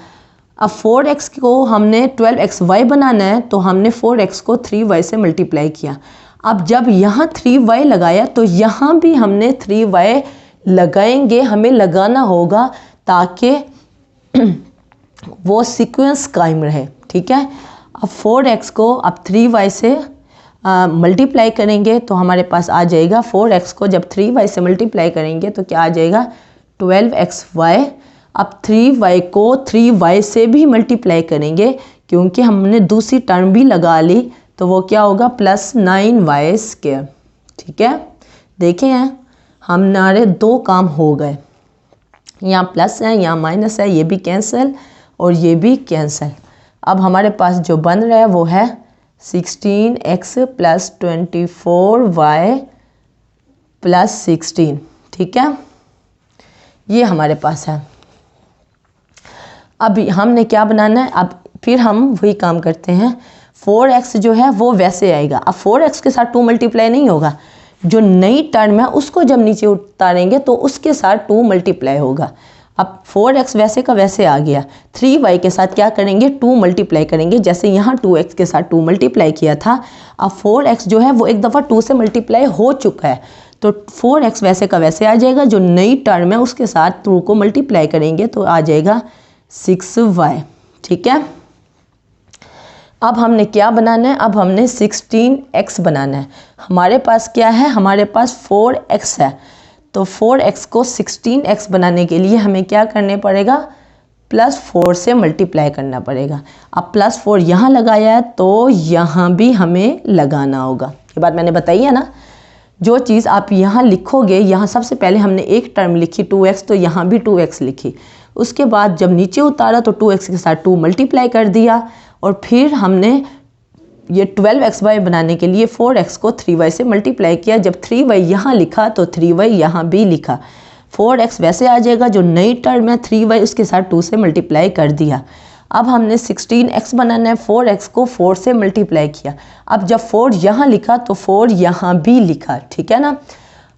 अब 4x को हमने 12xy बनाना है तो हमने 4x को 3y से मल्टीप्लाई किया। अब जब यहाँ 3y लगाया तो यहाँ भी हमने 3y लगाएंगे, हमें लगाना होगा ताकि वो सीक्वेंस कायम रहे। ठीक है, अब 4x को अब 3y से मल्टीप्लाई करेंगे तो हमारे पास आ जाएगा 4x को जब 3y से मल्टीप्लाई करेंगे तो क्या आ जाएगा 12xy। अब 3y को 3y से भी मल्टीप्लाई करेंगे क्योंकि हमने दूसरी टर्म भी लगा ली, तो वो क्या होगा प्लस 9y²। ठीक है, देखें हैं हमारे 2 काम हो गए, यहाँ प्लस है यहाँ माइनस है, ये भी कैंसिल और ये भी कैंसिल। अब हमारे पास जो बन रहा है वो है 16x प्लस 24y प्लस 16। ठीक है, ये हमारे पास है। अब हमने क्या बनाना है, अब फिर हम वही काम करते हैं। 4x जो है वो वैसे आएगा। अब 4x के साथ 2 मल्टीप्लाई नहीं होगा, जो नई टर्म है उसको जब नीचे उतारेंगे तो उसके साथ 2 मल्टीप्लाई होगा। अब 4x वैसे का वैसे आ गया। 3y के साथ क्या करेंगे 2 मल्टीप्लाई करेंगे, जैसे यहाँ 2x के साथ 2 मल्टीप्लाई किया था। अब 4x जो है वो एक दफ़ा 2 से मल्टीप्लाई हो चुका है, तो 4x वैसे का वैसे आ जाएगा। जो नई टर्म है उसके साथ 2 को मल्टीप्लाई करेंगे तो आ जाएगा 6y। ठीक है, अब हमने क्या बनाना है, अब हमने 16x बनाना है। हमारे पास क्या है, हमारे पास 4x है, तो 4x को 16x बनाने के लिए हमें क्या करने पड़ेगा, प्लस 4 से मल्टीप्लाई करना पड़ेगा। अब प्लस 4 यहाँ लगाया है तो यहाँ भी हमें लगाना होगा। ये बात मैंने बताई है ना। जो चीज़ आप यहाँ लिखोगे, यहाँ सबसे पहले हमने एक टर्म लिखी 2x, तो यहाँ भी 2x लिखी। उसके बाद जब नीचे उतारा तो 2x के साथ 2 मल्टीप्लाई कर दिया और फिर हमने ये 12xy बनाने के लिए 4x को 3y से मल्टीप्लाई किया। जब 3y यहाँ लिखा तो 3y यहाँ भी लिखा। 4x वैसे आ जाएगा, जो नई टर्म है 3y उसके साथ 2 से मल्टीप्लाई कर दिया। अब हमने 16x बनाना है, 4x को 4 से मल्टीप्लाई किया। अब जब 4 यहाँ लिखा तो 4 यहाँ भी लिखा। ठीक है ना।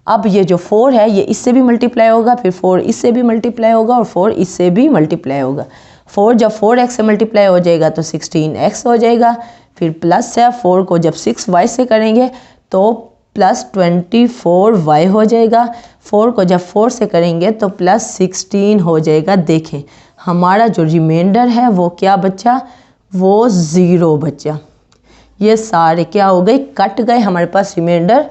अब ये जो 4 है ये इससे भी मल्टीप्लाई होगा, फिर 4 इससे भी मल्टीप्लाई होगा और 4 इससे भी मल्टीप्लाई होगा। 4 जब 4x से मल्टीप्लाई हो जाएगा तो 16x हो जाएगा। फिर प्लस है, 4 को जब 6y से करेंगे तो प्लस 24y हो जाएगा। 4 को जब 4 से करेंगे तो प्लस 16 हो जाएगा। देखें हमारा जो रिमाइंडर है वो क्या बचा, वो 0 बचा। ये सारे क्या हो गए, कट गए, हमारे पास रिमाइंडर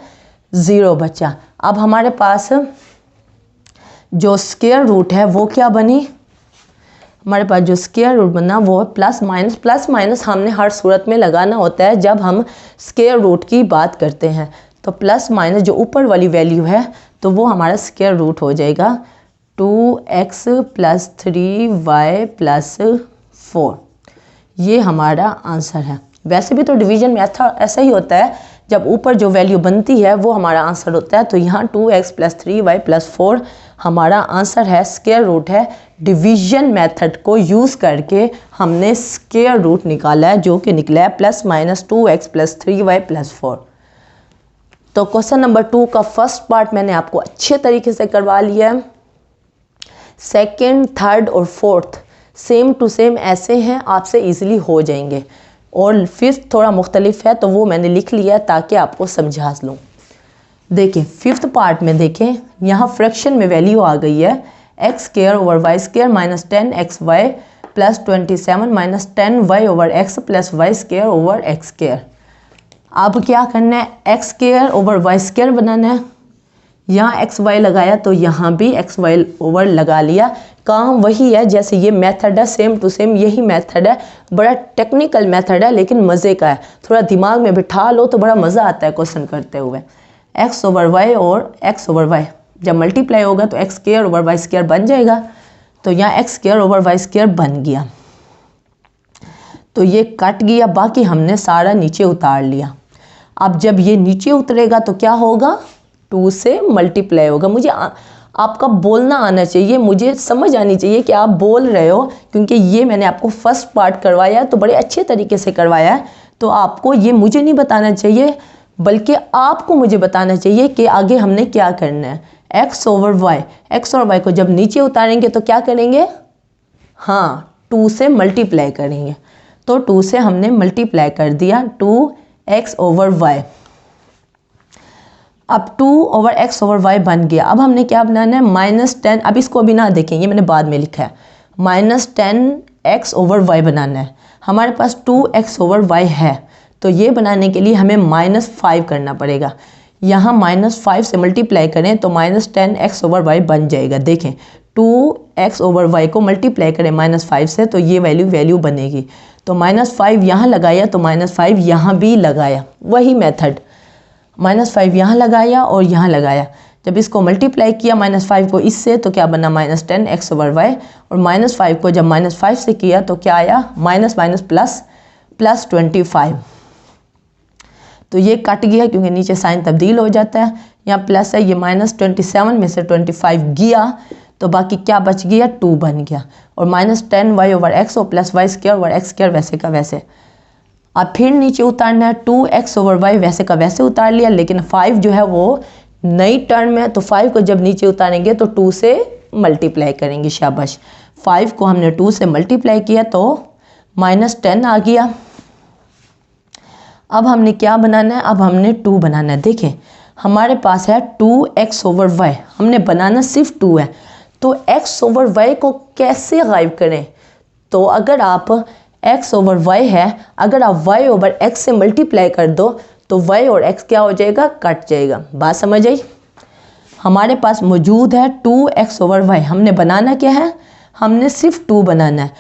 0 बचा। अब हमारे पास जो स्क्वायर रूट है वो क्या बनी, हमारे पास जो स्क्वायर रूट बना वो प्लस माइनस। प्लस माइनस हमने हर सूरत में लगाना होता है जब हम स्क्वायर रूट की बात करते हैं। तो प्लस माइनस जो ऊपर वाली वैल्यू है तो वो हमारा स्क्वायर रूट हो जाएगा 2x + 3y + 4। ये हमारा आंसर है। वैसे भी तो डिवीजन में ऐसा ही होता है, जब ऊपर जो वैल्यू बनती है वो हमारा आंसर होता है। तो यहाँ 2x + 3y + 4 हमारा आंसर है, स्क्वायर रूट है। डिवीजन मेथड को यूज़ करके हमने स्क्वायर रूट निकाला है, जो कि निकला है +-2x + 3y + 4। तो क्वेश्चन नंबर 2 का फर्स्ट पार्ट मैंने आपको अच्छे तरीके से करवा लिया है। सेकेंड, थर्ड और फोर्थ सेम टू सेम ऐसे हैं, आपसे इजीली हो जाएंगे। और फिफ्थ थोड़ा मुख्तलिफ है तो वो मैंने लिख लिया ताकि आपको समझा लूँ। देखिए फिफ्थ पार्ट में देखें, यहाँ फ्रैक्शन में वैल्यू आ गई है x² / y² - 10xy + 27 - 10y/x + y² / x²। अब क्या करना है, x² / y² बनाना है। यहाँ xy लगाया तो यहाँ भी xy/ लगा लिया। काम वही है, जैसे ये मेथड है सेम टू सेम यही मेथड है। बड़ा टेक्निकल मेथड है लेकिन मज़े का है, थोड़ा दिमाग में बिठा लो तो बड़ा मज़ा आता है क्वेश्चन करते हुए। x/y और x/y जब मल्टीप्लाई होगा तो x² / y² बन जाएगा। तो यहाँ x² / y² बन गया, तो ये कट गया, बाकी हमने सारा नीचे उतार लिया। अब जब ये नीचे उतरेगा तो क्या होगा, 2 से मल्टीप्लाई होगा। मुझे आपका बोलना आना चाहिए, मुझे समझ आनी चाहिए कि आप बोल रहे हो, क्योंकि ये मैंने आपको फर्स्ट पार्ट करवाया है तो बड़े अच्छे तरीके से करवाया है। तो आपको ये मुझे नहीं बताना चाहिए, बल्कि आपको मुझे बताना चाहिए कि आगे हमने क्या करना है। x और y को जब नीचे उतारेंगे तो क्या करेंगे, हाँ 2 से मल्टीप्लाई करेंगे। तो 2 से हमने मल्टीप्लाई कर दिया, 2x/y। अब 2/x/y बन गया। अब हमने क्या बनाना है, -10। अब इसको भी ना देखें, ये मैंने बाद में लिखा है, -10x/y बनाना है। हमारे पास 2x/y है, तो ये बनाने के लिए हमें -5 करना पड़ेगा। यहाँ -5 से मल्टीप्लाई करें तो -10x/y बन जाएगा। देखें 2x/y को मल्टीप्लाई करें -5 से तो ये वैल्यू बनेगी। तो -5 यहाँ लगाया तो -5 यहाँ भी लगाया, वही मेथड, -5 यहाँ लगाया और यहाँ लगाया। जब इसको मल्टीप्लाई किया -5 को इससे तो क्या बना, -10x/y। और -5 को जब -5 से किया तो क्या आया, +++25। तो ये कट गया क्योंकि नीचे साइन तब्दील हो जाता है। यहाँ प्लस है, ये -27 में से 25 गया तो बाकी क्या बच गया, 2 बन गया। और -10y/x और +y² x² वैसे का वैसे। अब फिर नीचे उतारना है, 2x/y वैसे का वैसे उतार लिया, लेकिन 5 जो है वो नई टर्म में है। तो 5 को जब नीचे उतारेंगे तो 2 से मल्टीप्लाई करेंगे, शाबाश। 5 को हमने 2 से मल्टीप्लाई किया तो -10 आ गया। अब हमने क्या बनाना है, अब हमने 2 बनाना है। देखें हमारे पास है 2x/y, हमने बनाना सिर्फ 2 है। तो x/y को कैसे गायब करें, तो अगर आप x/y है, अगर आप y/x से मल्टीप्लाई कर दो तो y और x क्या हो जाएगा, कट जाएगा। बात समझ आई। हमारे पास मौजूद है 2x/y, हमने बनाना क्या है, हमने सिर्फ 2 बनाना है।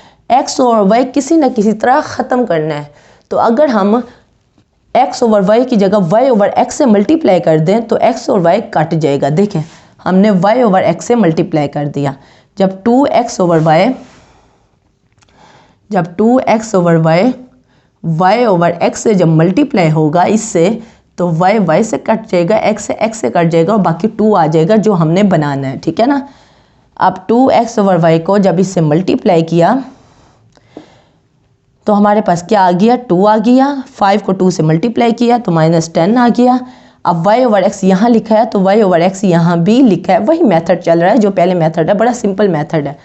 x और y किसी न किसी तरह ख़त्म करना है। तो अगर हम x/y की जगह y/x से मल्टीप्लाई कर दें तो x और y कट जाएगा। देखें हमने y/x से मल्टीप्लाई कर दिया। जब 2x/y y/x से जब मल्टीप्लाई होगा इससे तो y से कट जाएगा, x से कट जाएगा और बाकी 2 आ जाएगा जो हमने बनाना है, ठीक है ना। अब 2x/y को जब इससे मल्टीप्लाई किया तो हमारे पास क्या आ गया, 2 आ गया। 5 को 2 से मल्टीप्लाई किया तो -10 आ गया। अब y/x यहाँ लिखा है तो y/x यहाँ भी लिखा है, वही मेथड चल रहा है जो पहले मेथड है, बड़ा सिंपल मेथड है।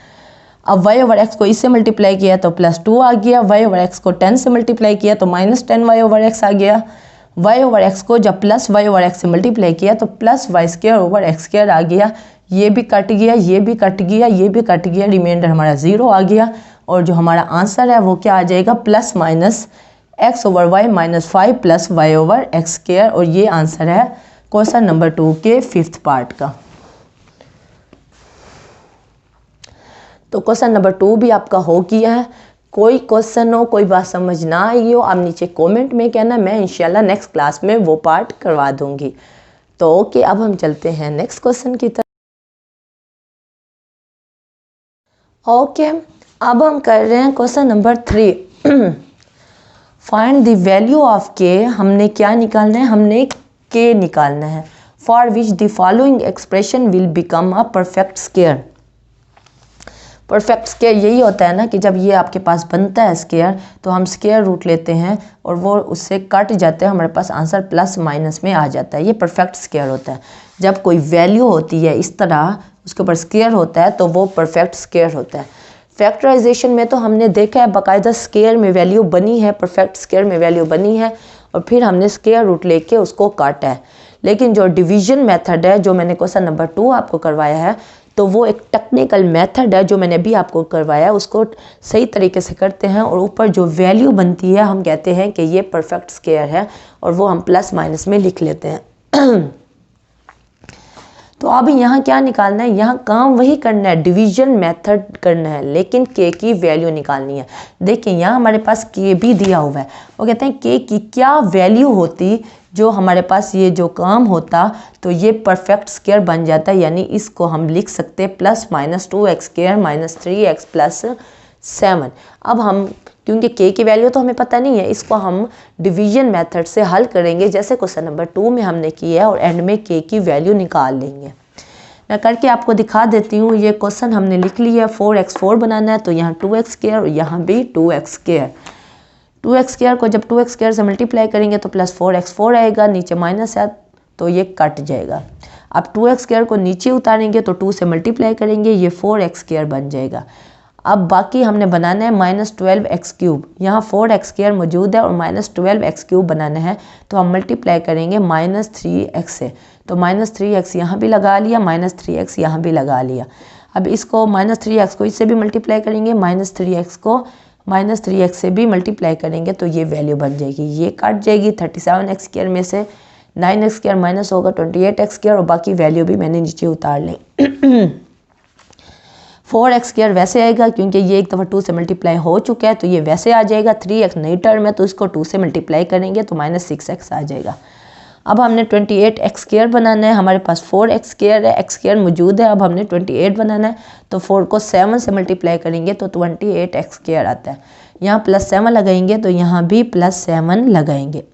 अब y/x को इससे मल्टीप्लाई किया तो +2 आ गया। y/x को 10 से मल्टीप्लाई किया तो -10y/x आ गया। y/x को जब +y/x से मल्टीप्लाई किया तो +y² x² आ गया। ये भी कट गया, ये भी कट गया, ये भी कट गया, रिमाइंडर हमारा 0 आ गया। और जो हमारा आंसर है वो क्या आ जाएगा, plus minus X over Y minus 5 plus Y over X square. और ये आंसर है क्वेश्चन नंबर 2 के 5th पार्ट का। तो क्वेश्चन नंबर 2 भी आपका हो गया है। कोई क्वेश्चन हो, कोई बात समझ ना आई हो, आप नीचे कमेंट में कहना, मैं इंशाल्लाह नेक्स्ट क्लास में वो पार्ट करवा दूंगी। तो ओके, अब हम चलते हैं नेक्स्ट क्वेश्चन की तरफ। ओके, अब हम कर रहे हैं question number 3। Find the value of के। हमने क्या निकालना है, हमने के निकालना है। For which the following expression will become a perfect square. Perfect square यही होता है ना कि जब ये आपके पास बनता है स्क्वायर, तो हम स्क्वायर रूट लेते हैं और वो उससे कट जाते हैं, हमारे पास आंसर प्लस माइनस में आ जाता है। ये परफेक्ट स्क्वायर होता है। जब कोई वैल्यू होती है इस तरह, उसके ऊपर स्क्वायर होता है, तो वो परफेक्ट स्क्वायर होता है। फैक्टराइजेशन में तो हमने देखा है बाकायदा स्क्वायर में वैल्यू बनी है, परफेक्ट स्क्वायर में वैल्यू बनी है, और फिर हमने स्क्वायर रूट लेके उसको काटा है। लेकिन जो डिवीजन मेथड है, जो मैंने क्वेश्चन नंबर 2 आपको करवाया है, तो वो एक टेक्निकल मेथड है जो मैंने अभी आपको करवाया है। उसको सही तरीके से करते हैं और ऊपर जो वैल्यू बनती है हम कहते हैं कि ये परफेक्ट स्क्वायर है, और वो हम प्लस माइनस में लिख लेते हैं। तो अब यहाँ क्या निकालना है, यहाँ काम वही करना है, डिवीजन मेथड करना है, लेकिन के की वैल्यू निकालनी है। देखिए यहाँ हमारे पास के भी दिया हुआ है। वो कहते हैं के की क्या वैल्यू होती जो हमारे पास ये जो काम होता, तो ये परफेक्ट स्क्वायर बन जाता है। यानी इसको हम लिख सकते हैं plus minus 2x square minus 3x plus 7। अब हम, क्योंकि के की वैल्यू तो हमें पता नहीं है, इसको हम डिवीजन मेथड से हल करेंगे, जैसे क्वेश्चन नंबर 2 में हमने किया है, और एंड में के की वैल्यू निकाल लेंगे। मैं करके आपको दिखा देती हूँ। ये क्वेश्चन हमने लिख लिया है, 4x4 बनाना है, तो यहाँ 2x स्क्वायर और यहाँ भी 2x स्क्वायर। 2x स्क्वायर को जब 2x स्क्वायर से मल्टीप्लाई करेंगे तो प्लस 4x4 आएगा, नीचे माइनस है तो ये कट जाएगा। अब 2x स्क्वायर को नीचे उतारेंगे तो 2 से मल्टीप्लाई करेंगे, ये 4x स्क्वायर बन जाएगा। अब बाकी हमने बनाना है माइनस 12x क्यूब। यहाँ 4x स्क्वायर मौजूद है और माइनस 12x क्यूब बनाना है, तो हम मल्टीप्लाई करेंगे माइनस 3x से, तो माइनस 3x यहाँ भी लगा लिया, माइनस 3x यहाँ भी लगा लिया। अब इसको माइनस 3x को इससे भी मल्टीप्लाई करेंगे, माइनस 3x को माइनस 3x से भी मल्टीप्लाई करेंगे, तो ये वैल्यू बन जाएगी। ये कट जाएगी 37x स्क्वायर में से, 9x स्क्वायर माइनस होगा 28x स्क्वायर, और बाकी वैल्यू भी मैंने नीचे उतार ली। 4x स्क्वायर वैसे आएगा क्योंकि ये एक दफ़ा 2 से मल्टीप्लाई हो चुका है, तो ये वैसे आ जाएगा। 3x नई टर्म है तो इसको 2 से मल्टीप्लाई करेंगे तो माइनस 6x आ जाएगा। अब हमने 28x स्क्वायर बनाना है, हमारे पास 4x स्क्वायर है, x स्क्वायर मौजूद है, अब हमने 28 बनाना है, तो 4 को 7 से मल्टीप्लाई करेंगे तो 28x स्क्वायर आता है। यहाँ प्लस 7 लगाएंगे तो यहाँ भी प्लस 7 लगाएंगे।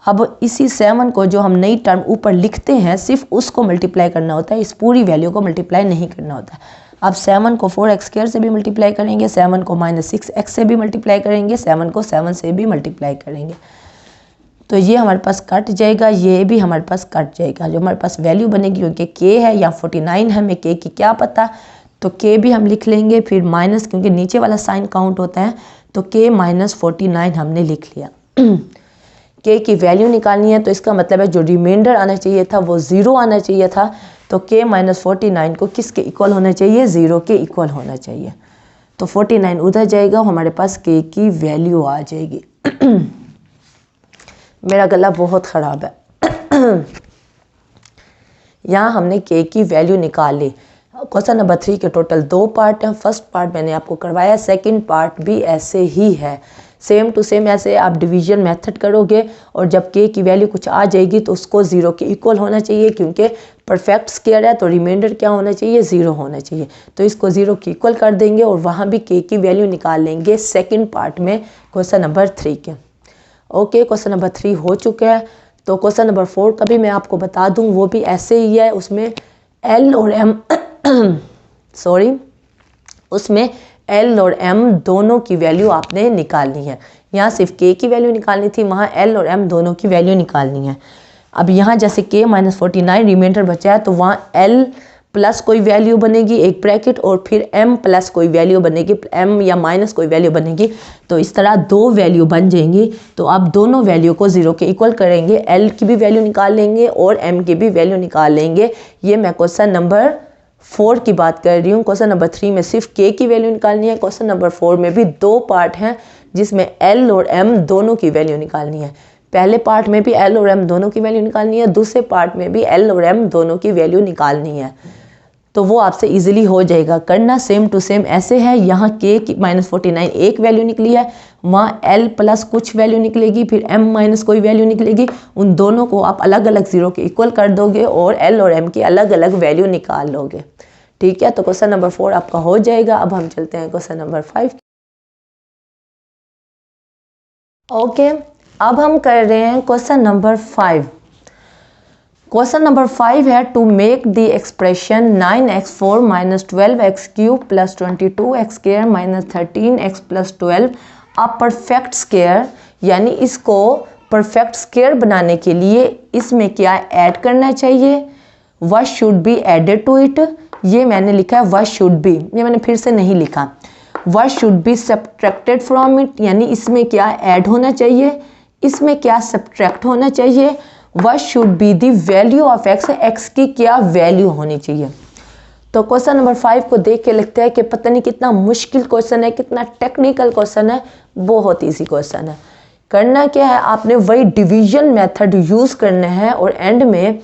अब इसी 7 को जो हम नई टर्म ऊपर लिखते हैं, सिर्फ उसको मल्टीप्लाई करना होता है, इस पूरी वैल्यू को मल्टीप्लाई नहीं करना होता। अब 7 को 4x स्क्वायर से भी मल्टीप्लाई करेंगे, 7 को माइनस 6x से भी मल्टीप्लाई करेंगे, 7 को 7 से भी मल्टीप्लाई करेंगे, तो ये हमारे पास कट जाएगा, ये भी हमारे पास कट जाएगा। जो हमारे पास वैल्यू बनेगी, क्योंकि के है या 49 है, हमें के की क्या पता, तो के भी हम लिख लेंगे। फिर माइनस, क्योंकि नीचे वाला साइन काउंट होता है, तो के माइनस 49 हमने लिख लिया। के की वैल्यू निकालनी है, तो इसका मतलब है जो रिमाइंडर आना चाहिए था वो 0 आना चाहिए था, तो के माइनस 49 को किसके इक्वल होना चाहिए, 0 के इक्वल होना चाहिए। तो 49 उधर जाएगा, हमारे पास के की वैल्यू आ जाएगी। मेरा गला बहुत ख़राब है। यहाँ हमने के की वैल्यू निकाल ली। क्वेश्चन नंबर 3 के टोटल 2 पार्ट हैं। फर्स्ट पार्ट मैंने आपको करवाया, सेकंड पार्ट भी ऐसे ही है, सेम टू सेम। ऐसे आप डिवीजन मेथड करोगे और जब के की वैल्यू कुछ आ जाएगी तो उसको 0 के इक्वल होना चाहिए, क्योंकि परफेक्ट स्क्वायर है तो रिमाइंडर क्या होना चाहिए, 0 होना चाहिए। तो इसको 0 के इक्वल कर देंगे और वहाँ भी के की वैल्यू निकाल लेंगे सेकेंड पार्ट में, क्वेश्चन नंबर 3 के। ओके, क्वेश्चन नंबर 3 हो चुका है। तो क्वेश्चन नंबर 4 का भी मैं आपको बता दूं, वो भी ऐसे ही है। उसमें एल और एम उसमें एल और एम दोनों की वैल्यू आपने निकालनी है। यहाँ सिर्फ के की वैल्यू निकालनी थी, वहाँ एल और एम दोनों की वैल्यू निकालनी है। अब यहाँ जैसे के माइनस 49 रिमाइंडर बचा है, तो वहाँ एल प्लस कोई वैल्यू बनेगी एक ब्रैकेट और फिर m प्लस कोई वैल्यू बनेगी, m या माइनस कोई वैल्यू बनेगी। तो इस तरह दो वैल्यू बन जाएंगी। तो आप दोनों वैल्यू को 0 के इक्वल करेंगे, l की भी वैल्यू निकाल लेंगे और m की भी वैल्यू निकाल लेंगे। ये मैं क्वेश्चन नंबर 4 की बात कर रही हूँ। क्वेश्चन नंबर 3 में सिर्फ k की वैल्यू निकालनी है। क्वेश्चन नंबर 4 में भी दो पार्ट हैं जिसमें l और m दोनों की वैल्यू निकालनी है। पहले पार्ट में भी l और m दोनों की वैल्यू निकालनी है, दूसरे पार्ट में भी l और m दोनों की वैल्यू निकालनी है। तो वो आपसे इजीली हो जाएगा। करना सेम टू सेम ऐसे है। यहाँ k की -49 एक वैल्यू निकली है, वहाँ l प्लस कुछ वैल्यू निकलेगी, फिर m माइनस कोई वैल्यू निकलेगी। उन दोनों को आप अलग अलग 0 के इक्वल कर दोगे और l और m की अलग अलग वैल्यू निकाल लोगे। ठीक है, तो क्वेश्चन नंबर 4 आपका हो जाएगा। अब हम चलते हैं क्वेश्चन नंबर 5। ओके, अब हम कर रहे हैं क्वेश्चन नंबर 5। क्वेश्चन नंबर 5 है to make the expression 9x4 minus 12x cube plus 22x square minus 13x plus 12 a perfect square. यानी इसको परफेक्ट स्क्वायर बनाने के लिए इसमें क्या ऐड करना चाहिए, what should be added to it. ये मैंने लिखा है व्हाट शुड बी, ये मैंने फिर से नहीं लिखा। What should be subtracted from it, यानी इसमें क्या ऐड होना चाहिए, इसमें क्या सब्ट्रैक्ट होना चाहिए। What should be the value of x, x की क्या वैल्यू होनी चाहिए। तो क्वेश्चन नंबर 5 को देख के लगता है कि पता नहीं कितना मुश्किल क्वेश्चन है, कितना टेक्निकल क्वेश्चन है। बहुत इजी क्वेश्चन है। करना क्या है, आपने वही डिवीजन मेथड यूज़ करना है और एंड में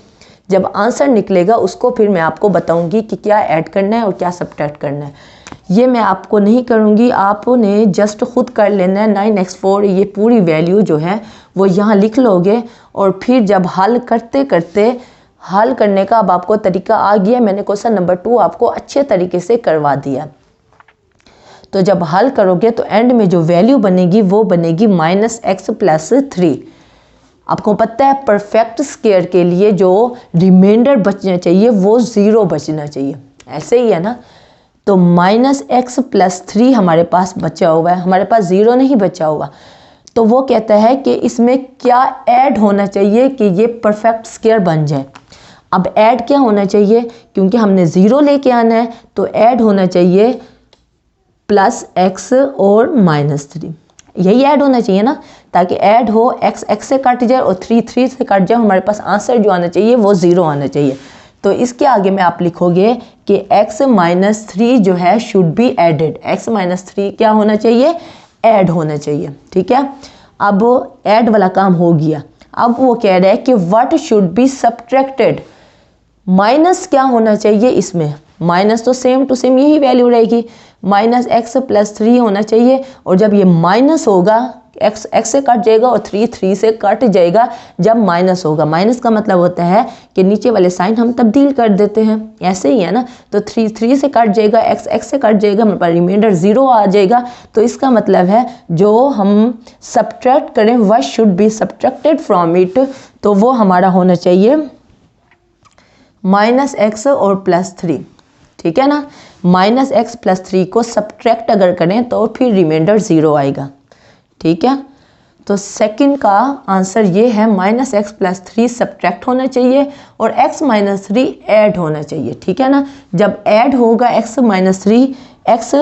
जब आंसर निकलेगा उसको फिर मैं आपको बताऊंगी कि क्या ऐड करना है और क्या सब्ट्रैक्ट करना है। ये मैं आपको नहीं करूंगी, आपने जस्ट खुद कर लेना है। 9x4 ये पूरी वैल्यू जो है वो यहाँ लिख लोगे और फिर जब हल करते करते हल करने का अब आपको तरीका आ गया। मैंने क्वेश्चन नंबर 2 आपको अच्छे तरीके से करवा दिया। तो जब हल करोगे तो एंड में जो वैल्यू बनेगी वो बनेगी -x प्लस 3। आपको पता है परफेक्ट स्क्वायर के लिए जो रिमाइंडर बचना चाहिए वो 0 बचना चाहिए, ऐसे ही है ना। तो -x प्लस 3 हमारे पास बचा हुआ है, हमारे पास 0 नहीं बचा हुआ। तो वो कहता है कि इसमें क्या ऐड होना चाहिए कि ये परफेक्ट स्क्वायर बन जाए। अब ऐड क्या होना चाहिए, क्योंकि हमने 0 लेके आना है तो ऐड होना चाहिए +x और -3, यही ऐड होना चाहिए ना, ताकि ऐड हो x से कट जाए और 3 से कट जाए। हमारे पास आंसर जो आना चाहिए वो 0 आना चाहिए। तो इसके आगे में आप लिखोगे कि x - 3 जो है शुड बी एडेड। x - 3 क्या होना चाहिए, ऐड होना चाहिए। ठीक है, अब ऐड वाला काम हो गया। अब वो कह रहा है कि what should be subtracted, minus क्या होना चाहिए इसमें। माइनस तो सेम टू सेम यही वैल्यू रहेगी, -x + 3 होना चाहिए। और जब ये माइनस होगा x से कट जाएगा और 3 से कट जाएगा जब माइनस होगा। माइनस का मतलब होता है कि नीचे वाले साइन हम तब्दील कर देते हैं, ऐसे ही है ना। तो 3 से कट जाएगा, x से कट जाएगा, हमारे पास रिमाइंडर 0 आ जाएगा। तो इसका मतलब है जो हम सब्ट्रैक्ट करें what should be subtracted from it, तो वो हमारा होना चाहिए -x और +3। ठीक है ना, -x + 3 को सब्ट्रैक्ट अगर करें तो फिर रिमाइंडर 0 आएगा। ठीक है, तो सेकंड का आंसर ये है -x + 3 सब्ट्रैक्ट होना चाहिए और x - 3 ऐड होना चाहिए। ठीक है ना, जब ऐड होगा x - 3 -x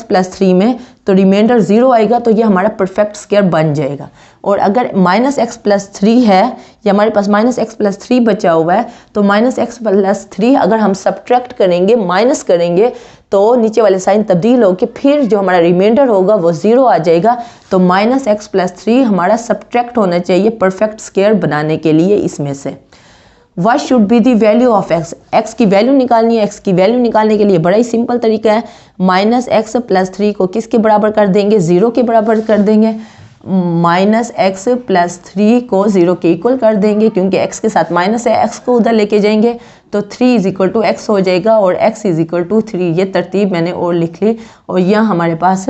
+ 3 में तो रिमाइंडर 0 आएगा, तो ये हमारा परफेक्ट स्क्वायर बन जाएगा। और अगर -x + 3 है या हमारे पास -x + 3 बचा हुआ है तो -x + 3 अगर हम सब्ट्रैक्ट करेंगे, माइनस करेंगे, तो नीचे वाले साइन तब्दील होकर फिर जो हमारा रिमाइंडर होगा वो 0 आ जाएगा। तो -x + 3 हमारा सब्ट्रैक्ट होना चाहिए परफेक्ट स्क्वायर बनाने के लिए इसमें से। What should be the value of x, x की वैल्यू निकालनी है। x की वैल्यू निकालने के लिए बड़ा ही सिंपल तरीका है, -x + 3 को किसके बराबर कर देंगे, 0 के बराबर कर देंगे। -x + 3 को 0 के इक्वल कर देंगे, क्योंकि x के साथ माइनस है, x को उधर लेके जाएंगे तो 3 = x हो जाएगा और x = 3। ये तरतीब मैंने और लिख ली और यहाँ हमारे पास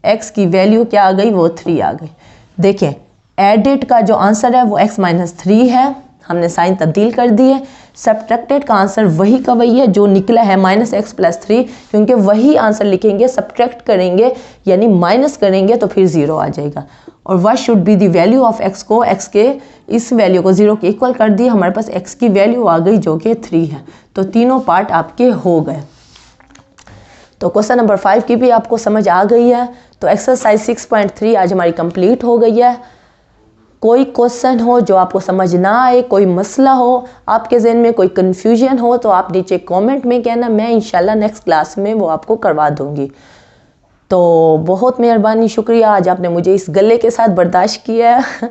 x की वैल्यू क्या आ गई, वो 3 आ गई। देखें एडेड का जो आंसर है वो x - 3 है, हमने साइन तब्दील कर दिए। सब्ट्रैक्टेड का आंसर वही का वही है जो निकला है -x + 3, क्योंकि वही आंसर लिखेंगे, सब्ट्रैक्ट करेंगे यानी माइनस करेंगे तो फिर 0 आ जाएगा। और what should be the value of x को, x के इस वैल्यू को 0 के इक्वल कर दिए, हमारे पास x की वैल्यू आ गई जो कि 3 है। तो तीनों पार्ट आपके हो गए। तो क्वेश्चन नंबर 5 की भी आपको समझ आ गई है। तो एक्सरसाइज 6.3 आज हमारी कंप्लीट हो गई है। कोई क्वेश्चन हो जो आपको समझ ना आए, कोई मसला हो, आपके जहन में कोई कन्फ्यूजन हो, तो आप नीचे कमेंट में कहना, मैं इंशाल्लाह नेक्स्ट क्लास में वो आपको करवा दूंगी। तो बहुत मेहरबानी, शुक्रिया, आज आपने मुझे इस गले के साथ बर्दाश्त किया है।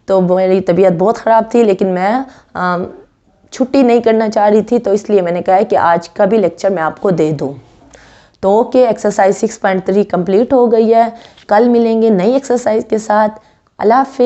तो मेरी तबीयत बहुत ख़राब थी, लेकिन मैं छुट्टी नहीं करना चाह रही थी, तो इसलिए मैंने कहा है कि आज का भी लेक्चर मैं आपको दे दूँ। तो ओके, एक्सरसाइज 6.3 कंप्लीट हो गई है। कल मिलेंगे नई एक्सरसाइज के साथ। अल्लाह हाफ़िज़।